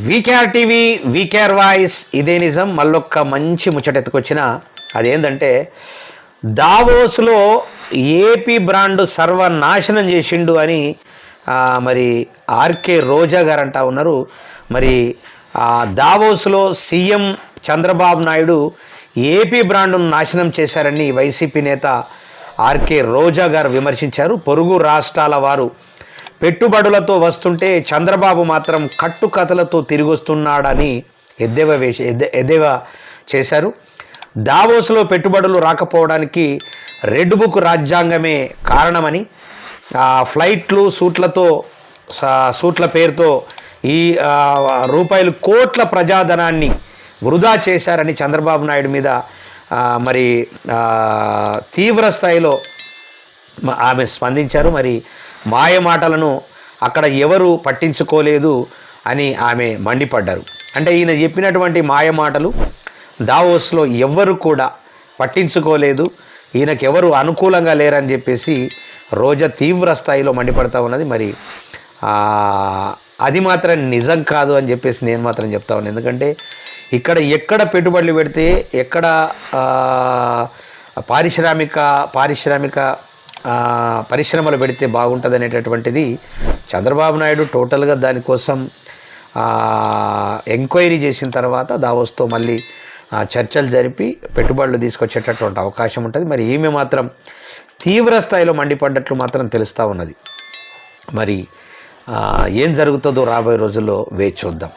VKR TV, VKR voice, ఇదే నిజం. మళ్ళొక్క మంచి ముచ్చటెత్తుకొచ్చిన అదేంటంటే దావోస్లో ఏపీ బ్రాండ్ సర్వనాశనం చేసిండు అని మరి ఆర్కే రోజా గారు అంటా ఉన్నారు. మరి దావోస్లో సీఎం చంద్రబాబు నాయుడు ఏపీ బ్రాండ్ను నాశనం చేశారని వైసీపీ నేత ఆర్కే రోజా గారు విమర్శించారు. పొరుగు రాష్ట్రాల వారు పెట్టుబడులతో వస్తుంటే చంద్రబాబు మాత్రం కట్టుకథలతో తిరిగి వస్తున్నాడని ఎద్దేవా చేశారు. దావోస్లో పెట్టుబడులు రాకపోవడానికి రెడ్ బుక్ రాజ్యాంగమే కారణమని, ఫ్లైట్లు సూట్ల పేరుతో ఈ రూపాయలు కోట్ల ప్రజాధనాన్ని వృధా చేశారని చంద్రబాబు నాయుడు మీద మరి తీవ్ర స్థాయిలో ఆమె స్పందించారు. మరి మాయ మాటలను అక్కడ ఎవరు పట్టించుకోలేదు అని ఆమె మండిపడ్డారు. అంటే ఈయన చెప్పినటువంటి మాయ మాటలు దావోస్లో ఎవ్వరు కూడా పట్టించుకోలేదు, ఈయనకెవరు అనుకూలంగా లేరని చెప్పేసి రోజా తీవ్ర స్థాయిలో మండిపడతా ఉన్నది. మరి అది మాత్రం నిజం కాదు అని చెప్పేసి నేను మాత్రం చెప్తా ఉన్నాను. ఎందుకంటే ఎక్కడ పెట్టుబడులు పెడితే ఎక్కడ పారిశ్రామిక పరిశ్రమలు పెడితే బాగుంటుంది అనేటటువంటిది చంద్రబాబు నాయుడు టోటల్గా దానికోసం ఎంక్వైరీ చేసిన తర్వాత దావోస్తో మళ్ళీ చర్చలు జరిపి పెట్టుబడులు తీసుకొచ్చేటటువంటి అవకాశం ఉంటుంది. మరి ఈమె మాత్రం తీవ్ర స్థాయిలో మండిపడ్డట్లు మాత్రం తెలుస్తూ ఉన్నది. మరి ఏం జరుగుతుందో రాబోయే రోజుల్లో వేచి చూద్దాం.